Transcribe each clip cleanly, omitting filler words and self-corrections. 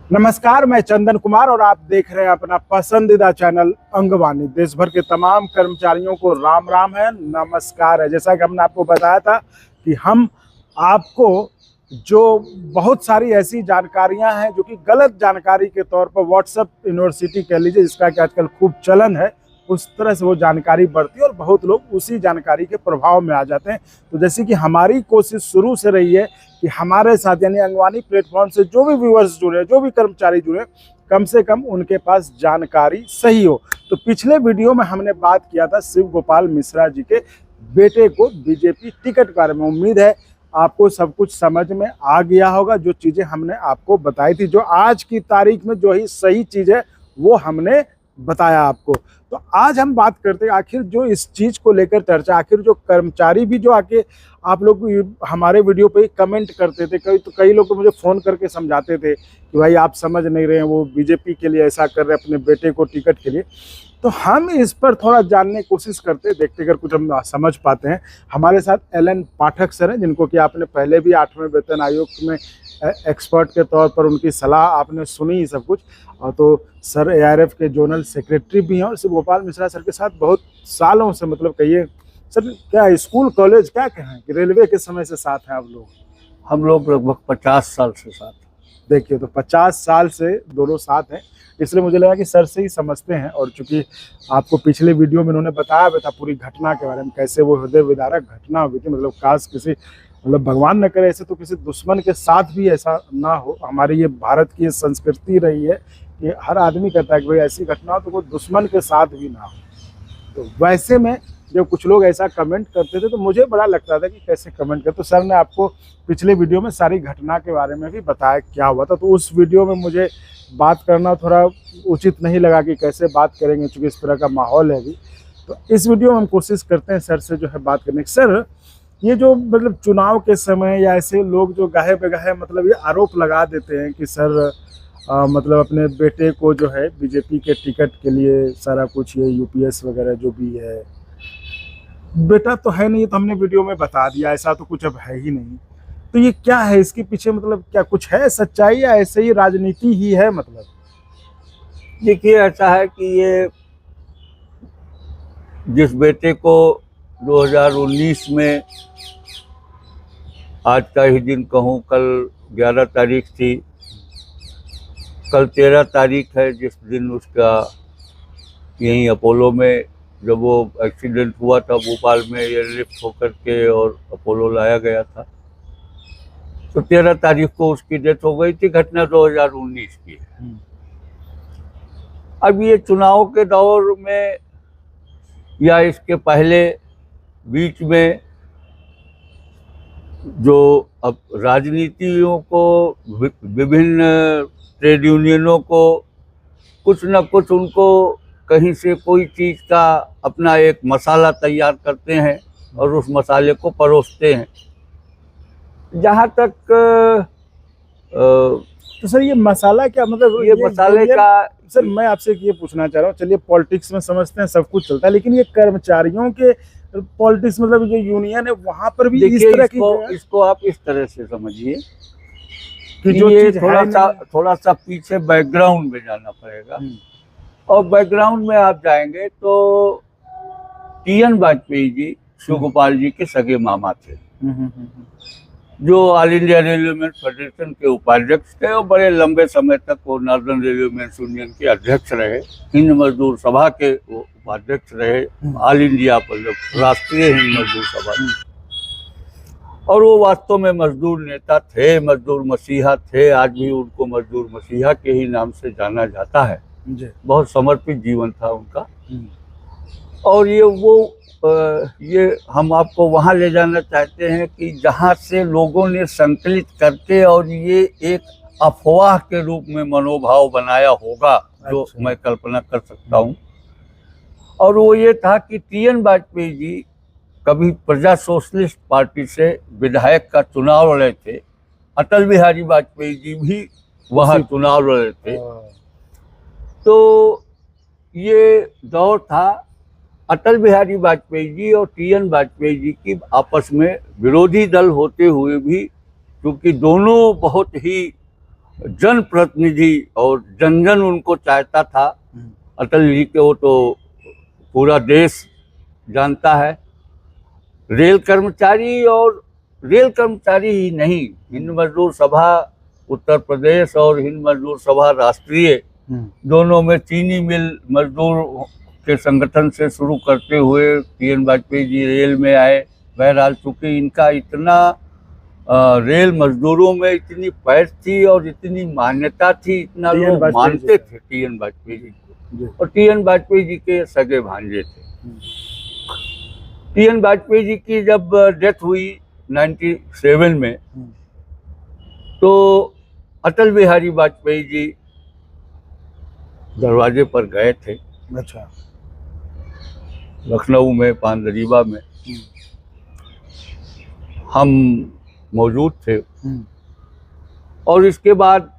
नमस्कार, मैं चंदन कुमार और आप देख रहे हैं अपना पसंदीदा चैनल अंगवानी। देश भर के तमाम कर्मचारियों को राम राम है, नमस्कार है। जैसा कि हमने आपको बताया था कि हम आपको जो बहुत सारी ऐसी जानकारियां हैं जो कि गलत जानकारी के तौर पर व्हाट्सएप यूनिवर्सिटी कह लीजिए, जिसका कि आजकल खूब चलन है, उस तरह से वो जानकारी बढ़ती है और बहुत लोग उसी जानकारी के प्रभाव में आ जाते हैं। तो जैसे कि हमारी कोशिश शुरू से रही है कि हमारे साथ यानी अंगवानी प्लेटफॉर्म से जो भी व्यूअर्स जुड़े, जो भी कर्मचारी जुड़े, कम से कम उनके पास जानकारी सही हो। तो पिछले वीडियो में हमने बात किया था शिव गोपाल मिश्रा जी के बेटे को बीजेपी टिकट के बारे में। उम्मीद है आपको सब कुछ समझ में आ गया होगा। जो चीज़ें हमने आपको बताई थी, जो आज की तारीख में जो ही सही चीज़ है वो हमने बताया आपको। तो आज हम बात करते हैं आखिर जो इस चीज़ को लेकर चर्चा, आखिर जो कर्मचारी भी जो आके आप लोग हमारे वीडियो पे कमेंट करते थे, कई लोग तो मुझे फ़ोन करके समझाते थे कि भाई आप समझ नहीं रहे हैं, वो बीजेपी के लिए ऐसा कर रहे हैं अपने बेटे को टिकट के लिए। तो हम इस पर थोड़ा जानने की कोशिश करते, देखते अगर कुछ हम समझ पाते हैं। हमारे साथ एलन पाठक सर हैं, जिनको कि आपने पहले भी 8वें वेतन आयोग में एक्सपर्ट के तौर पर उनकी सलाह आपने सुनी सब कुछ। और तो सर ARF के जोनल सेक्रेटरी भी हैं और शिव गोपाल मिश्रा सर के साथ बहुत सालों से, मतलब कहिए सर, क्या स्कूल कॉलेज क्या कहें कि रेलवे के समय से साथ हैं आप लोग? हम लोग लगभग 50 साल से साथ। देखिए, तो 50 साल से दोनों साथ हैं, इसलिए मुझे लगा कि सर से ही समझते हैं। और चूंकि आपको पिछले वीडियो में उन्होंने बताया भी था पूरी घटना के बारे में, कैसे वो हृदय विदारक घटना हुई थी। मतलब काश किसी, मतलब भगवान न करे ऐसे, तो किसी दुश्मन के साथ भी ऐसा ना हो। हमारी ये भारत की ये संस्कृति रही है कि हर आदमी कहता है कि भाई ऐसी घटना हो तो वो दुश्मन के साथ भी ना हो। तो वैसे में जब कुछ लोग ऐसा कमेंट करते थे तो मुझे बड़ा लगता था कि कैसे कमेंट करते। तो सर ने आपको पिछले वीडियो में सारी घटना के बारे में भी बताया क्या हुआ था। तो उस वीडियो में मुझे बात करना थोड़ा उचित नहीं लगा कि कैसे बात करेंगे, चूँकि इस तरह का माहौल है अभी। तो इस वीडियो में हम कोशिश करते हैं सर से जो है बात करने की। सर, ये जो मतलब चुनाव के समय या ऐसे लोग जो गाहे बेगाहे मतलब ये आरोप लगा देते हैं कि सर मतलब अपने बेटे को जो है बीजेपी के टिकट के लिए सारा कुछ ये UPS वगैरह जो भी है, बेटा तो है नहीं, तो हमने वीडियो में बता दिया, ऐसा तो कुछ अब है ही नहीं। तो ये क्या है, इसके पीछे मतलब क्या कुछ है सच्चाई या ऐसे ही राजनीति ही है? मतलब देखिए, ऐसा है कि ये जिस बेटे को 2019 में, आज का ही दिन कहूँ, कल 11 तारीख थी, कल 13 तारीख है, जिस दिन उसका यहीं अपोलो में जब वो एक्सीडेंट हुआ था भोपाल में, एयरलिफ्ट होकर के और अपोलो लाया गया था, तो 13 तारीख को उसकी डेथ हो गई थी। घटना 2019 की है। अब ये चुनाव के दौर में या इसके पहले बीच में जो अब राजनीतियों को, विभिन्न ट्रेड यूनियनों को कुछ न कुछ, उनको कहीं से कोई चीज़ का अपना एक मसाला तैयार करते हैं और उस मसाले को परोसते हैं। जहाँ तक तो सर ये मसाला क्या, मतलब ये मसाले का, सर मैं आपसे ये पूछना चाह रहा हूँ, चलिए पॉलिटिक्स में समझते हैं सब कुछ चलता है, लेकिन ये कर्मचारियों के पॉलिटिक्स, मतलब जो यूनियन है वहाँ पर भी इस तरह की, इसको आप इस तरह से समझिए कि जो ये थोड़ा सा पीछे बैकग्राउंड में जाना पड़ेगा। और बैकग्राउंड में आप जाएंगे तो TN वाजपेयी जी शिव गोपाल जी के सगे मामा थे, जो ऑल इंडिया रेलवेमैन फेडरेशन के उपाध्यक्ष थे और बड़े लंबे समय तक वो नॉर्दर्न रेलवेमैन यूनियन के अध्यक्ष रहे, हिंद मजदूर सभा के वो उपाध्यक्ष रहे, ऑल इंडिया पर राष्ट्रीय हिंद मजदूर सभा। और वो वास्तव में मजदूर नेता थे, मजदूर मसीहा थे। आज भी उनको मजदूर मसीहा के ही नाम से जाना जाता है। बहुत समर्पित जीवन था उनका। और ये हम आपको वहाँ ले जाना चाहते हैं कि जहाँ से लोगों ने संकलित करके और ये एक अफवाह के रूप में मनोभाव बनाया होगा, जो मैं कल्पना कर सकता हूँ। और वो ये था कि TN वाजपेयी जी कभी प्रजा सोशलिस्ट पार्टी से विधायक का चुनाव लड़े थे, अटल बिहारी वाजपेयी जी भी वहाँ चुनाव लड़े थे। तो ये दौर था अटल बिहारी वाजपेयी जी और TN वाजपेयी जी की आपस में विरोधी दल होते हुए भी, क्योंकि दोनों बहुत ही जनप्रतिनिधि और जन जन उनको चाहता था। अटल जी को तो पूरा देश जानता है। रेल कर्मचारी और रेल कर्मचारी ही नहीं, हिंद मजदूर सभा उत्तर प्रदेश और हिंद मजदूर सभा राष्ट्रीय दोनों में चीनी मिल मजदूर के संगठन से शुरू करते हुए टी.एन. वाजपेयी जी रेल में आए। बहरहाल चूंकि इनका इतना रेल मजदूरों में इतनी पैठ थी और इतनी मान्यता थी, इतना लोग मानते थे टी.एन. वाजपेयी जी को, और टी.एन. वाजपेयी जी के सगे भांजे थे। टी.एन. वाजपेयी जी की जब डेथ हुई 97 में, तो अटल बिहारी वाजपेयी जी दरवाजे पर गए थे। अच्छा। लखनऊ में पानदरीबा में हम मौजूद थे, और इसके बाद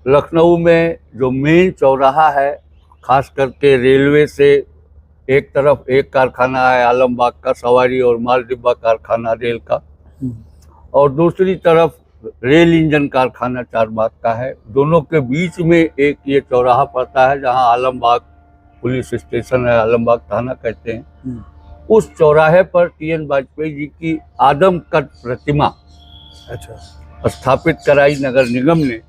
लखनऊ में जो मेन चौराहा है, खास करके रेलवे से एक तरफ एक कारखाना है आलमबाग का, सवारी और माल डिब्बा कारखाना रेल का, और दूसरी तरफ रेल इंजन कारखाना चारबाग का है। दोनों के बीच में एक ये चौराहा पड़ता है जहां आलमबाग पुलिस स्टेशन है, आलमबाग थाना कहते हैं। उस चौराहे पर टी.एन. वाजपेयी जी की आदमकद प्रतिमा स्थापित कराई नगर निगम ने,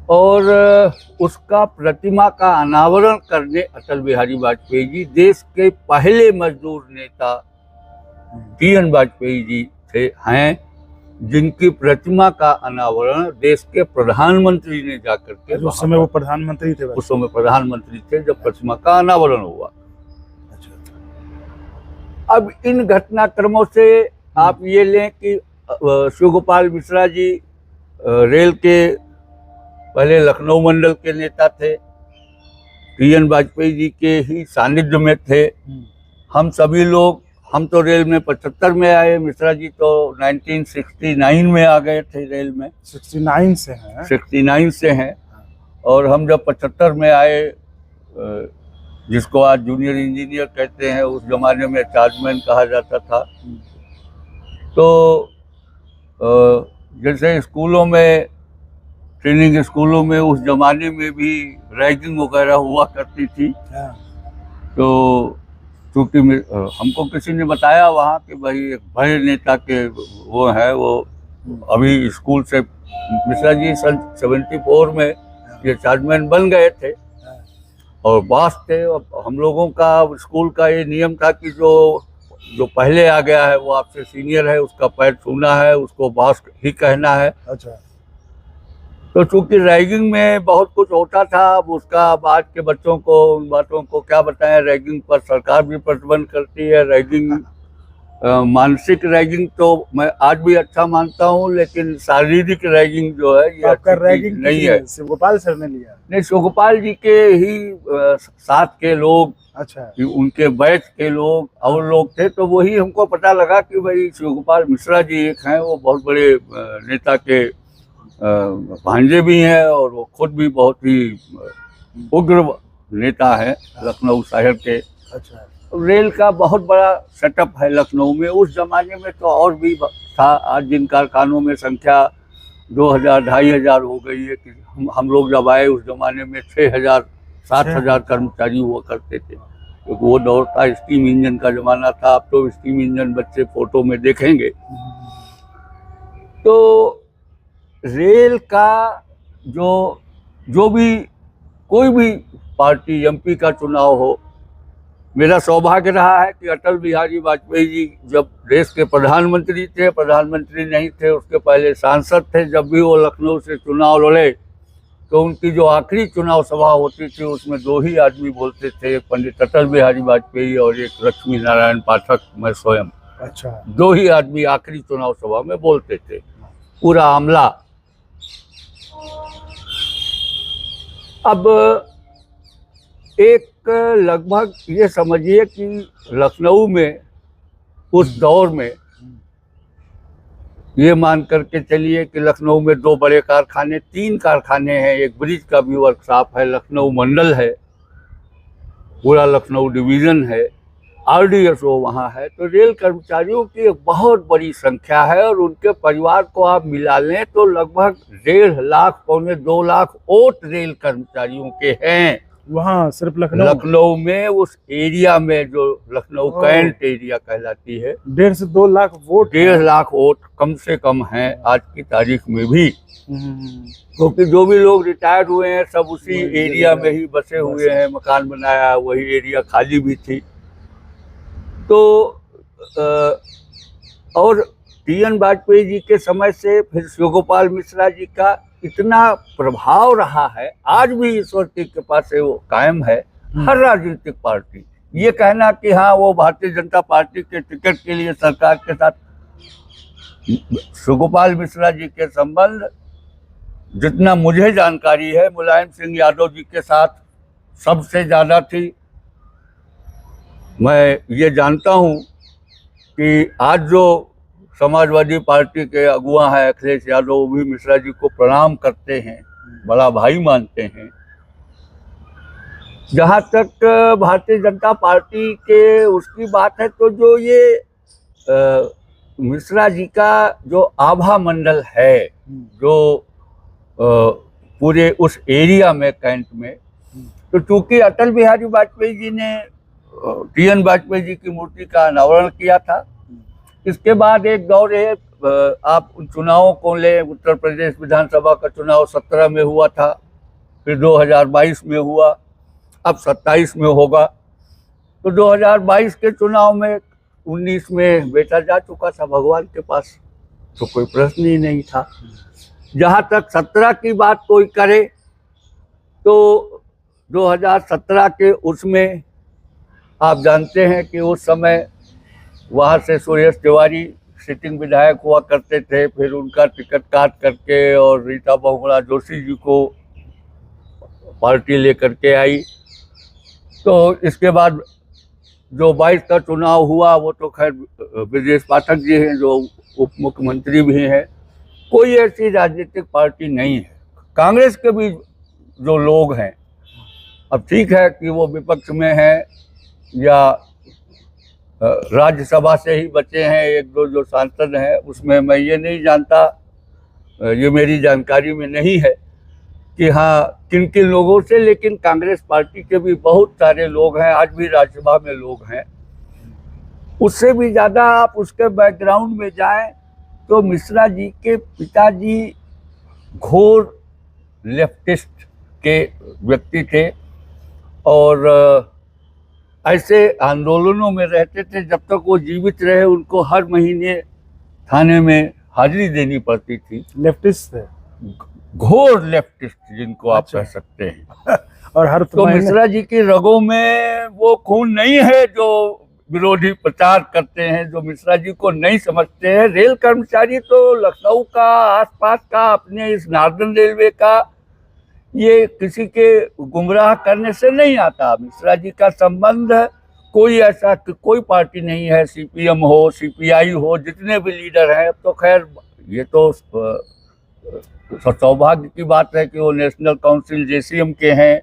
और उसका प्रतिमा का अनावरण करने अटल बिहारी वाजपेयी जी, देश के पहले मजदूर नेता टी.एन. वाजपेयी जी हैं, जिनकी प्रतिमा का अनावरण देश के प्रधानमंत्री ने जाकर के, उस समय वो प्रधानमंत्री थे, उस समय प्रधानमंत्री थे जब प्रतिमा का अनावरण हुआ। अब इन घटनाक्रमों से आप ये लें कि शिव गोपाल मिश्रा जी रेल के पहले लखनऊ मंडल के नेता थे, टी.एन. वाजपेयी जी के ही सानिध्य में थे। हम सभी लोग, हम तो रेल में 75 में आए, मिश्रा जी तो 1969 में आ गए थे रेल में। 69 से हैं। और हम जब 75 में आए, जिसको आज जूनियर इंजीनियर कहते हैं, उस जमाने में चार्जमैन कहा जाता था। तो जैसे स्कूलों में, ट्रेनिंग स्कूलों में उस जमाने में भी रैगिंग वगैरह हुआ करती थी। तो क्योंकि हमको किसी ने बताया वहाँ कि भाई एक बड़े नेता के वो है, वो अभी स्कूल से मिश्रा जी सन 74 में ये चार्जमैन बन गए थे और बॉस थे। हम लोगों का स्कूल का ये नियम था कि जो पहले आ गया है वो आपसे सीनियर है, उसका पैर छूना है, उसको बॉस ही कहना है। अच्छा। तो चूंकि रैगिंग में बहुत कुछ होता था, अब उसका आज के बच्चों को उन बातों को क्या बताएं। रैगिंग पर सरकार भी प्रतिबंध करती है। रैगिंग, मानसिक रैगिंग तो मैं आज भी अच्छा मानता हूं, लेकिन शारीरिक रैगिंग जो है ये आपका रैगिंग नहीं है। शिवगोपाल सर ने लिया? नहीं, शिवगोपाल जी के ही साथ के लोग, अच्छा, उनके बैच के लोग और लोग थे, तो वही हमको पता लगा कि भाई शिवगोपाल मिश्रा जी एक हैं, वो बहुत बड़े नेता के भांजे भी हैं और वो खुद भी बहुत ही उग्र नेता है लखनऊ शहर के। अच्छा। रेल का बहुत बड़ा सेटअप है लखनऊ में। उस जमाने में तो और भी था। आज जिन कारखानों में संख्या 2000-2500 हो गई है, कि हम लोग जब आए उस जमाने में 6000-7000 कर्मचारी हुआ करते थे, क्योंकि वो दौर था, स्टीम इंजन का जमाना था। अब तो स्टीम इंजन बच्चे फोटो में देखेंगे। तो रेल का जो भी कोई भी पार्टी एमपी का चुनाव हो, मेरा सौभाग्य रहा है कि अटल बिहारी वाजपेयी जी जब देश के प्रधानमंत्री थे, प्रधानमंत्री नहीं थे, उसके पहले सांसद थे, जब भी वो लखनऊ से चुनाव लड़े तो उनकी जो आखिरी चुनाव सभा होती थी उसमें 2 ही आदमी बोलते थे, एक पंडित अटल बिहारी वाजपेयी और एक लक्ष्मी नारायण पाठक, मैं स्वयं। अच्छा। 2 ही आदमी आखिरी चुनाव सभा में बोलते थे। पूरा आमला। अब एक लगभग ये समझिए कि लखनऊ में उस दौर में ये मान करके चलिए कि लखनऊ में 2 बड़े कारखाने, 3 कारखाने हैं। एक ब्रिज का भी वर्कशॉप है, लखनऊ मंडल है, पूरा लखनऊ डिवीज़न है, RDSO वहाँ है। तो रेल कर्मचारियों की एक बहुत बड़ी संख्या है और उनके परिवार को आप मिला लें तो लगभग 1.5 लाख पौने 2 लाख वोट रेल कर्मचारियों के हैं वहाँ सिर्फ लखनऊ लखनऊ में, उस एरिया में जो लखनऊ कैंट एरिया कहलाती है। 1.5 से 2 लाख वोट 1.5 लाख वोट कम से कम हैं आज की तारीख में भी, क्योंकि जो भी लोग रिटायर्ड हुए हैं सब उसी एरिया में ही बसे हुए हैं, मकान बनाया, वही एरिया खाली भी थी। तो और TN वाजपेयी जी के समय से फिर शिवगोपाल मिश्रा जी का इतना प्रभाव रहा है, आज भी ईश्वर की कृपा से वो कायम है। हर राजनीतिक पार्टी ये कहना कि हाँ वो भारतीय जनता पार्टी के टिकट के लिए सरकार के साथ, शिवगोपाल मिश्रा जी के संबंध जितना मुझे जानकारी है मुलायम सिंह यादव जी के साथ सबसे ज्यादा थी। मैं ये जानता हूँ कि आज जो समाजवादी पार्टी के अगुआ हैं अखिलेश यादव, वो भी मिश्रा जी को प्रणाम करते हैं, बड़ा भाई मानते हैं। जहाँ तक भारतीय जनता पार्टी के उसकी बात है तो जो ये मिश्रा जी का जो आभा मंडल है, जो पूरे उस एरिया में कैंट में, तो चूंकि अटल बिहारी वाजपेयी जी ने TN वाजपेयी जी की मूर्ति का अनावरण किया था, इसके बाद एक दौर है, आप उन चुनावों को ले, उत्तर प्रदेश विधानसभा का चुनाव 17 में हुआ था, फिर 2022 में हुआ, अब 27 में होगा। तो 2022 के चुनाव में 19 में बेटा जा चुका था भगवान के पास, तो कोई प्रश्न ही नहीं था। जहाँ तक 17 की बात कोई करे तो 2017 के उसमें आप जानते हैं कि उस समय वहाँ से सुरेश तिवारी सिटिंग विधायक हुआ करते थे, फिर उनका टिकट काट करके और रीता बहुगुणा जोशी जी को पार्टी लेकर के आई। तो इसके बाद जो 22 का चुनाव हुआ वो तो खैर ब्रजेश पाठक जी हैं जो उप मुख्यमंत्री भी हैं। कोई ऐसी राजनीतिक पार्टी नहीं है। कांग्रेस के भी जो लोग हैं, अब ठीक है कि वो विपक्ष में हैं या राज्यसभा से ही बचे हैं, एक दो जो सांसद हैं, उसमें मैं ये नहीं जानता, ये मेरी जानकारी में नहीं है कि हाँ किन किन लोगों से, लेकिन कांग्रेस पार्टी के भी बहुत सारे लोग हैं, आज भी राज्यसभा में लोग हैं। उससे भी ज़्यादा आप उसके बैकग्राउंड में जाएं तो मिश्रा जी के पिताजी घोर लेफ्टिस्ट के व्यक्ति थे और ऐसे आंदोलनों में रहते थे। जब तक वो जीवित रहे उनको हर महीने थाने में हाजिरी देनी पड़ती थी। लेफ्टिस्ट थे, घोर लेफ्टिस्ट जिनको आप कह सकते हैं। और हर तो मिश्रा जी की रगों में वो खून नहीं है जो विरोधी प्रचार करते हैं, जो मिश्रा जी को नहीं समझते हैं। रेल कर्मचारी तो लखनऊ का, आसपास का, अपने इस नॉर्दर्न रेलवे का, ये किसी के गुमराह करने से नहीं आता। मिश्रा जी का संबंध कोई ऐसा कोई पार्टी नहीं है, CPM हो, CPI हो, जितने भी लीडर हैं। अब तो खैर ये तो सौभाग्य की बात है कि वो नेशनल काउंसिल JCM के हैं,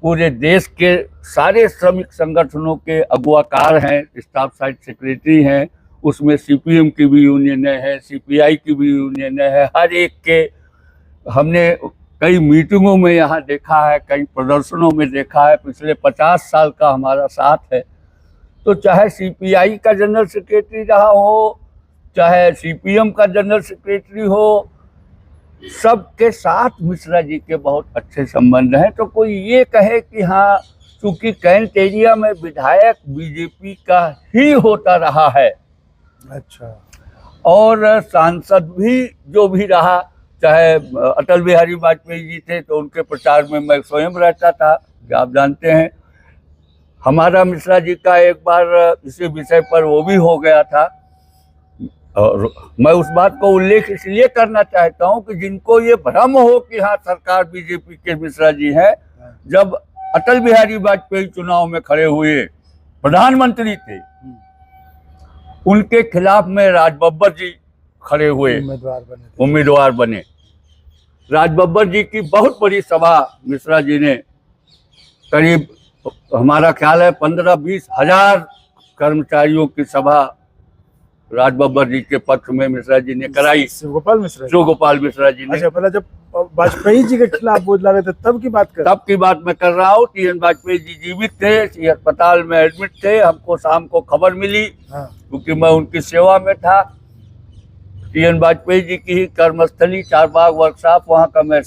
पूरे देश के सारे श्रमिक संगठनों के अगुवाकार हैं, स्टाफ साइड सेक्रेटरी हैं, उसमें CPM की भी यूनियन है, CPI की भी यूनियन है। हर एक के हमने कई मीटिंगों में यहाँ देखा है, कई प्रदर्शनों में देखा है। पिछले 50 साल का हमारा साथ है। तो चाहे CPI का जनरल सेक्रेटरी रहा हो, चाहे CPM का जनरल सेक्रेटरी हो, सबके साथ मिश्रा जी के बहुत अच्छे संबंध हैं। तो कोई ये कहे कि हाँ चूंकि कैंट एरिया में विधायक BJP का ही होता रहा है, अच्छा, और सांसद भी जो भी रहा, चाहे अटल बिहारी वाजपेयी जी थे तो उनके प्रचार में मैं स्वयं रहता था, कि आप जानते हैं। हमारा मिश्रा जी का एक बार इसी विषय पर वो भी हो गया था, और मैं उस बात को उल्लेख इसलिए करना चाहता हूं कि जिनको ये भ्रम हो कि हाँ सरकार BJP के मिश्रा जी है, जब अटल बिहारी वाजपेयी चुनाव में खड़े हुए, प्रधानमंत्री थे, उनके खिलाफ में राज बब्बर जी खड़े हुए, उम्मीदवार बने। राज बब्बर जी की बहुत बड़ी सभा मिश्रा जी ने, करीब हमारा ख्याल है 15-20 हजार कर्मचारियों की सभा राज बब्बर जी के पक्ष में मिश्रा जी ने कराई। शिवगोपाल मिश्रा जी। शिवगोपाल मिश्रा जी ने। अच्छा, मतलब जब वाजपेयी जी के खिलाफ बोल रहे थे तब की बात कर? तब की बात मैं कर रहा हूँ। टीएन वाजपेयी जी जीवित थे, अस्पताल में एडमिट थे। हमको शाम को खबर मिली, क्योंकि मैं उनकी सेवा में था। टीएन वाजपेयी जी की ही कर्मस्थली चारबाग वर्कशॉप, वहाँ का मैं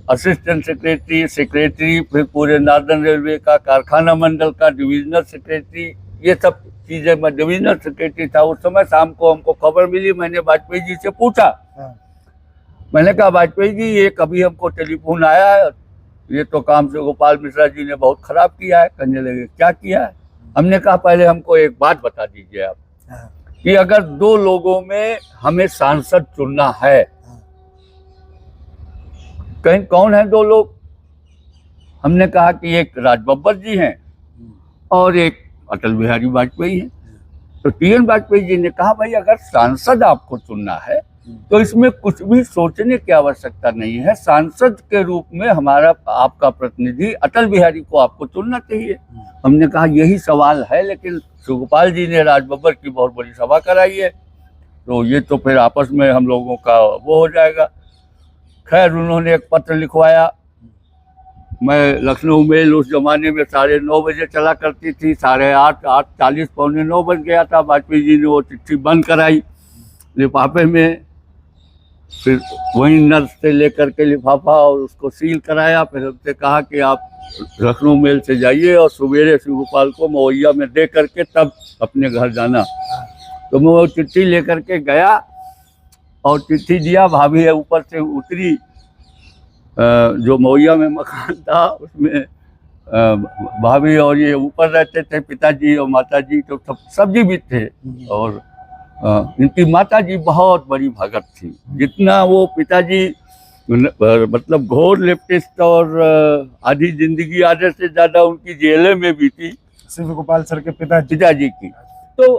असिस्टेंट सेक्रेटरी, फिर पूरे नॉर्दर्न रेलवे का कारखाना मंडल का डिविजनल सेक्रेटरी, ये सब चीजें मैं डिविजनल सेक्रेटरी था उस समय। शाम को हमको खबर मिली, मैंने वाजपेयी जी से पूछा। मैंने कहा वाजपेयी जी, ये कभी हमको टेलीफोन आया है, ये तो काम शिवगोपाल मिश्रा जी ने बहुत खराब किया है। कहने लगे क्या किया है? हमने कहा पहले हमको एक बात बता दीजिए आप, कि अगर दो लोगों में हमें सांसद चुनना है, कहीं कौन है दो लोग? हमने कहा कि एक राज बब्बर जी हैं और एक अटल बिहारी वाजपेयी हैं। तो टीएन वाजपेयी जी ने कहा भाई, अगर सांसद आपको चुनना है तो इसमें कुछ भी सोचने की आवश्यकता नहीं है। सांसद के रूप में हमारा आपका प्रतिनिधि अटल बिहारी को आपको चुनना चाहिए। हमने कहा यही सवाल है, लेकिन शिवगोपाल जी ने राज बब्बर की बहुत बड़ी सभा कराई है, तो ये तो फिर आपस में हम लोगों का वो हो जाएगा। खैर, उन्होंने एक पत्र लिखवाया। मैं लखनऊ मेल उस जमाने में 9:30 बजे चला करती थी, 8:30, 8:40, 8:45 बज गया था। वाजपेयी जी ने वो चिट्ठी बंद कराई लिफाफे में, फिर वहीं नर्स से लेकर के लिफाफा और उसको सील कराया। फिर हमसे कहा कि आप लखनऊ मेल से जाइए और सवेरे शिवगोपाल को मवैया में दे करके तब अपने घर जाना। तो मैं वो चिट्ठी लेकर के गया और चिट्ठी दिया। भाभी है ऊपर से उतरी, जो मवैया में मकान था उसमें भाभी और ये ऊपर रहते थे, पिताजी और माताजी तो सब्जी भी थे। और इनकी माताजी बहुत बड़ी भगत थी। जितना वो पिताजी मतलब घोर लेफ्टिस्ट और आधी जिंदगी आधे से ज्यादा उनकी जेलें में भी थी, शिवगोपाल सर के पिताजी की। तो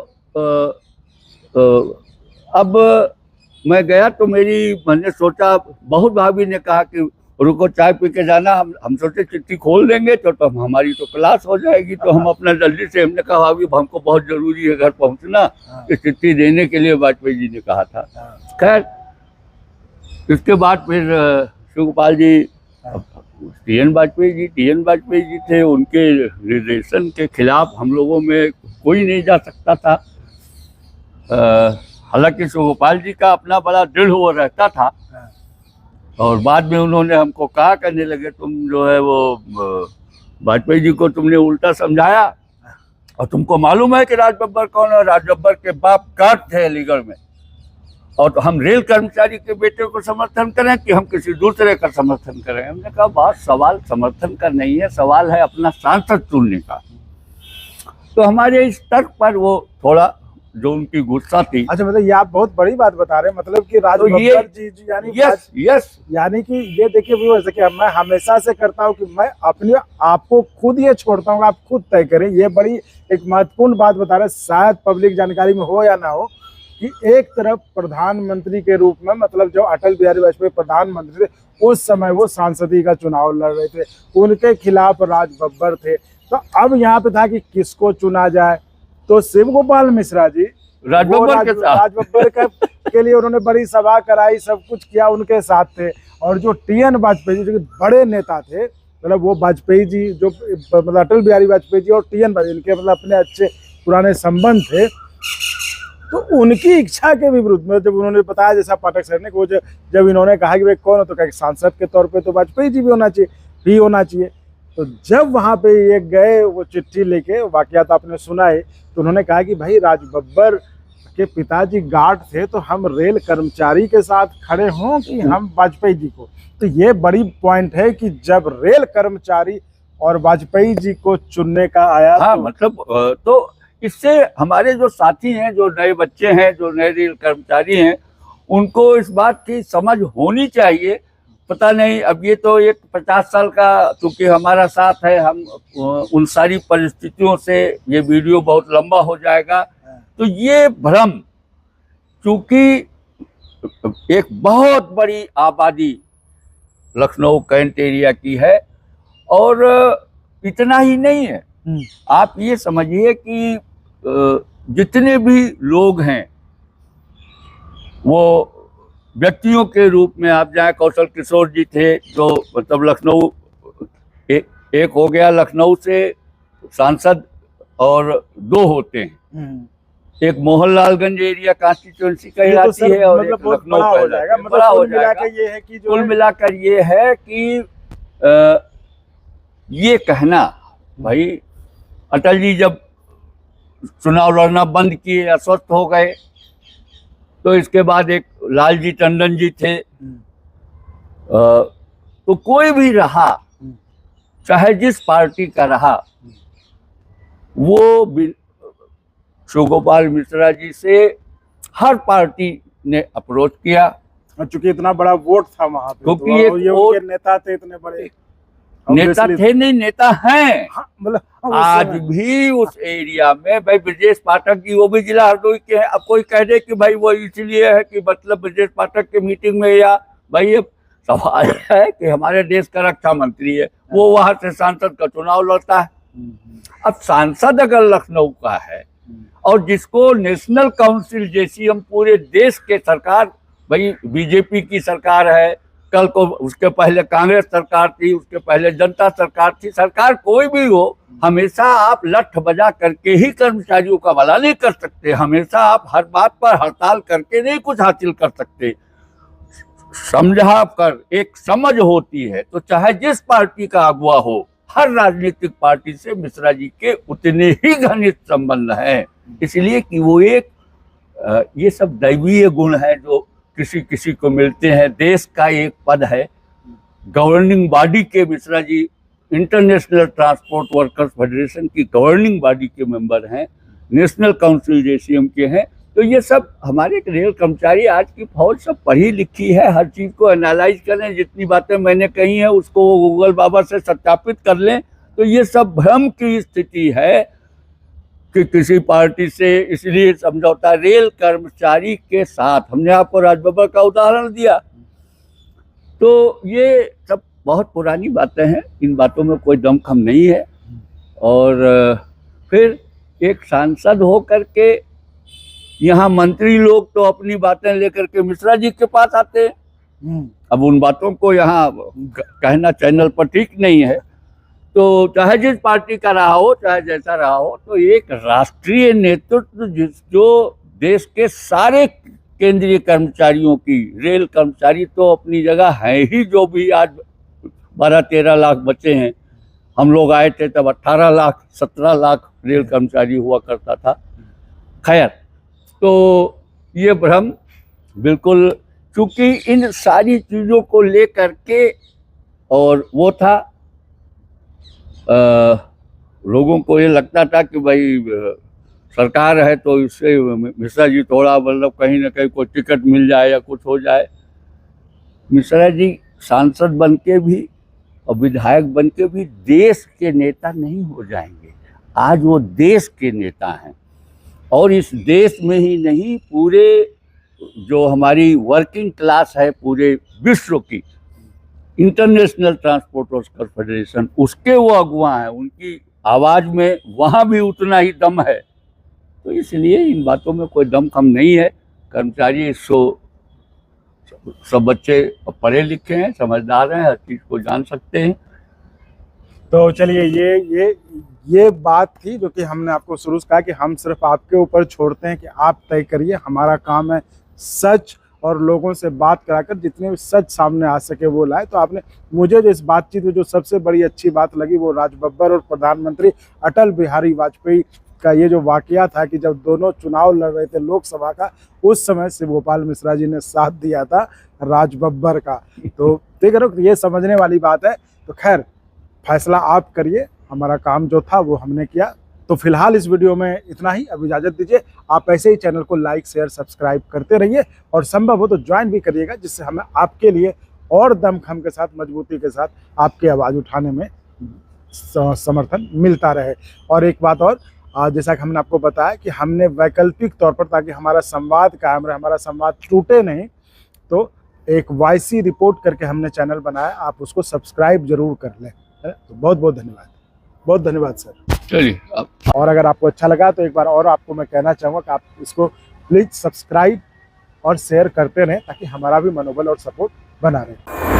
अब मैं गया तो मैंने सोचा, बहुत भाभी ने कहा कि रुको चाय पी के जाना। हम सोचे चिट्ठी खोल देंगे तो हमारी तो क्लास हो जाएगी, तो हम अपना जल्दी से, हमने कहा भाभी हमको बहुत जरूरी है घर पहुंचना, कि चिट्ठी देने के लिए वाजपेयी जी ने कहा था। खैर, इसके बाद फिर शिवगोपाल जी, टीएन वाजपेयी जी थे, उनके निर्देशन के खिलाफ हम लोगों में कोई नहीं जा सकता था। हालांकि शिवगोपाल जी का अपना बड़ा दृढ़ वो रहता था। और बाद में उन्होंने हमको कहा, करने लगे तुम जो है वो वाजपेयी जी को तुमने उल्टा समझाया, और तुमको मालूम है कि राज बब्बर कौन है? राज बब्बर के बाप गार्ड थे अलीगढ़ में। और तो हम रेल कर्मचारी के बेटे को समर्थन करें कि हम किसी दूसरे का समर्थन करें? हमने कहा बात सवाल समर्थन का नहीं है, सवाल है अपना सांसद चुनने का। तो हमारे इस तर्क पर वो थोड़ा जो उनकी गुस्सा थी। अच्छा, मतलब ये आप बहुत बड़ी बात बता रहे हैं, मतलब कि राज बब्बर जी यानी यानी कि ये देखिए भी वैसे कि मैं हमेशा से करता हूँ कि मैं अपने आपको खुद ये छोड़ता हूँ, आप खुद तय करें। ये बड़ी एक महत्वपूर्ण बात बता रहे हैं, शायद पब्लिक जानकारी में हो या ना हो, कि एक तरफ प्रधानमंत्री के रूप में, मतलब जो अटल बिहारी वाजपेयी प्रधानमंत्री थे उस समय वो सांसदी का चुनाव लड़ रहे थे, उनके खिलाफ राज बब्बर थे। तो अब यहाँ पे था कि किसको चुना जाए, तो शिवगोपाल मिश्रा जी राज बब्बर के लिए उन्होंने बड़ी सभा कराई, सब कुछ किया, उनके साथ थे। और जो टीएन वाजपेयी जी जो बड़े नेता थे, मतलब वो वाजपेयी जी जो मतलब अटल बिहारी वाजपेयी जी और टीएन वाजपेयी, इनके मतलब अपने अच्छे पुराने संबंध थे। तो उनकी इच्छा के विरुद्ध में जब उन्होंने बताया, जैसा पाठक सर ने, वो जब इन्होंने कहा कि भाई कौन है, तो कहा सांसद के तौर पे तो वाजपेयी जी भी होना चाहिए। तो जब वहाँ पे ये गए वो चिट्ठी लेके, वाकयात आपने सुना है, तो उन्होंने कहा कि भाई राज बब्बर के पिताजी गार्ड थे, तो हम रेल कर्मचारी के साथ खड़े हों कि हम वाजपेयी जी को। तो ये बड़ी पॉइंट है कि जब रेल कर्मचारी और वाजपेयी जी को चुनने का आया, हाँ, मतलब तो इससे हमारे जो साथी हैं, जो नए बच्चे हैं, जो नए रेल कर्मचारी हैं, उनको इस बात की समझ होनी चाहिए। पता नहीं, अब ये तो एक 50 साल का चूंकि हमारा साथ है, हम उन सारी परिस्थितियों से, ये वीडियो बहुत लंबा हो जाएगा, तो ये भ्रम, चूंकि एक बहुत बड़ी आबादी लखनऊ कैंट एरिया की है, और इतना ही नहीं है, आप ये समझिए कि जितने भी लोग हैं वो व्यक्तियों के रूप में आप जाए, कौशल किशोर जी थे जो मतलब लखनऊ एक हो गया, लखनऊ से सांसद और 2 होते हैं, एक मोहनलालगंज एरिया कॉन्स्टिट्यूएंसी कहलाती है और एक लखनऊ हो जाएगा। बड़ा हो जाएगा। ये है कि कुल मिलाकर ये है कि ये कहना भाई अटल जी जब चुनाव लड़ना बंद किए, अस्वस्थ हो गए, तो इसके बाद एक लालजी टंडन जी थे, तो कोई भी रहा चाहे जिस पार्टी का रहा, वो शिव गोपाल मिश्रा जी से हर पार्टी ने अप्रोच किया, चूंकि इतना बड़ा वोट था वहां पे, क्योंकि तो ये उनके नेता थे, इतने बड़े नेता थे, नहीं नेता हैं। हाँ, मतलब आज भी उस एरिया में भाई ब्रजेश पाठक जी, वो भी जिला हरदोई के हैं। अब कोई कह दे कि भाई वो इसलिए है कि मतलब ब्रजेश पाठक के मीटिंग में, या भाई ये सवाल है कि हमारे देश का रक्षा मंत्री है, वो वहां से सांसद का चुनाव लड़ता है। अब सांसद अगर लखनऊ का है और जिसको नेशनल काउंसिल, जैसी हम पूरे देश के सरकार, भाई बीजेपी की सरकार है, कल को उसके पहले कांग्रेस सरकार थी, उसके पहले जनता सरकार थी, सरकार कोई भी हो, हमेशा आप लठ बजा करके ही कर्मचारियों का भला नहीं कर सकते, हमेशा आप हर बात पर हड़ताल करके नहीं कुछ हासिल कर सकते। समझा कर एक समझ होती है, तो चाहे जिस पार्टी का अगुवा हो, हर राजनीतिक पार्टी से मिश्रा जी के उतने ही घनिष्ठ संबंध हैं, इसलिए कि वो एक ये सब दैवीय गुण है जो किसी किसी को मिलते हैं। देश का एक पद है, गवर्निंग बॉडी के Mishra ji international transport workers federation की गवर्निंग बॉडी के मेंबर हैं, नेशनल काउंसिल जेसीएम के हैं। तो ये सब हमारे रेल कर्मचारी, आज की फौज सब पढ़ी लिखी है, हर चीज़ को एनालाइज करें, जितनी बातें मैंने कही हैं उसको गूगल बाबा से सत्यापित कर लें, तो ये सब भ्रम की स्थिति है कि किसी पार्टी से इसलिए समझौता। रेल कर्मचारी के साथ हमने आपको राजबब्बर का उदाहरण दिया, तो ये सब बहुत पुरानी बातें हैं, इन बातों में कोई दमखम नहीं है। और फिर एक सांसद हो करके यहाँ मंत्री लोग तो अपनी बातें लेकर के मिश्रा जी के पास आते हैं। अब उन बातों को यहाँ कहना चैनल पर ठीक नहीं है। तो चाहे जिस पार्टी का रहा हो, चाहे जैसा रहा हो, तो एक राष्ट्रीय नेतृत्व जो देश के सारे केंद्रीय कर्मचारियों की, रेल कर्मचारी तो अपनी जगह है ही, जो भी आज 12-13 लाख बचे हैं, हम लोग आए थे तब 18 लाख 17 लाख रेल कर्मचारी हुआ करता था। खैर, तो ये भ्रम बिल्कुल, चूंकि इन सारी चीज़ों को लेकर के, और वो था लोगों को ये लगता था कि भाई सरकार है तो इससे मिश्रा जी थोड़ा मतलब कहीं ना कहीं कोई टिकट मिल जाए या कुछ हो जाए। मिश्रा जी सांसद बन के भी और विधायक बन के भी देश के नेता नहीं हो जाएंगे। आज वो देश के नेता हैं, और इस देश में ही नहीं, पूरे जो हमारी वर्किंग क्लास है पूरे विश्व की, इंटरनेशनल ट्रांसपोर्ट वर्कर्स फेडरेशन, उसके वो अगुवा हैं, उनकी आवाज़ में वहाँ भी उतना ही दम है। तो इसलिए इन बातों में कोई दमखम नहीं है। कर्मचारी सब बच्चे पढ़े लिखे हैं, समझदार हैं, हर चीज़ को जान सकते हैं। तो चलिए, ये बात थी जो कि हमने आपको शुरू से कहा कि हम सिर्फ आपके ऊपर छोड़ते हैं कि आप तय करिए। हमारा काम है सच, और लोगों से बात कराकर जितने भी सच सामने आ सके वो लाए। तो आपने मुझे जो इस बातचीत में जो सबसे बड़ी अच्छी बात लगी वो राजबब्बर और प्रधानमंत्री अटल बिहारी वाजपेयी का ये जो वाकया था कि जब दोनों चुनाव लड़ रहे थे लोकसभा का, उस समय शिव गोपाल मिश्रा जी ने साथ दिया था राजबब्बर का। तो देख रहे हो, ये समझने वाली बात है। तो खैर, फैसला आप करिए, हमारा काम जो था वो हमने किया। तो फिलहाल इस वीडियो में इतना ही, अब इजाज़त दीजिए। आप ऐसे ही चैनल को लाइक शेयर सब्सक्राइब करते रहिए, और संभव हो तो ज्वाइन भी करिएगा, जिससे हमें आपके लिए और दमखम के साथ, मजबूती के साथ आपकी आवाज़ उठाने में समर्थन मिलता रहे। और एक बात और, जैसा कि हमने आपको बताया कि हमने वैकल्पिक तौर पर, ताकि हमारा संवाद कायम रहे, हमारा संवाद टूटे नहीं, तो एक वॉइस रिपोर्ट करके हमने चैनल बनाया, आप उसको सब्सक्राइब जरूर कर लें। तो बहुत बहुत धन्यवाद, बहुत धन्यवाद सर। चलिए अब और अगर आपको अच्छा लगा तो एक बार और आपको मैं कहना चाहूँगा कि आप इसको प्लीज़ सब्सक्राइब और शेयर करते रहें ताकि हमारा भी मनोबल और सपोर्ट बना रहे।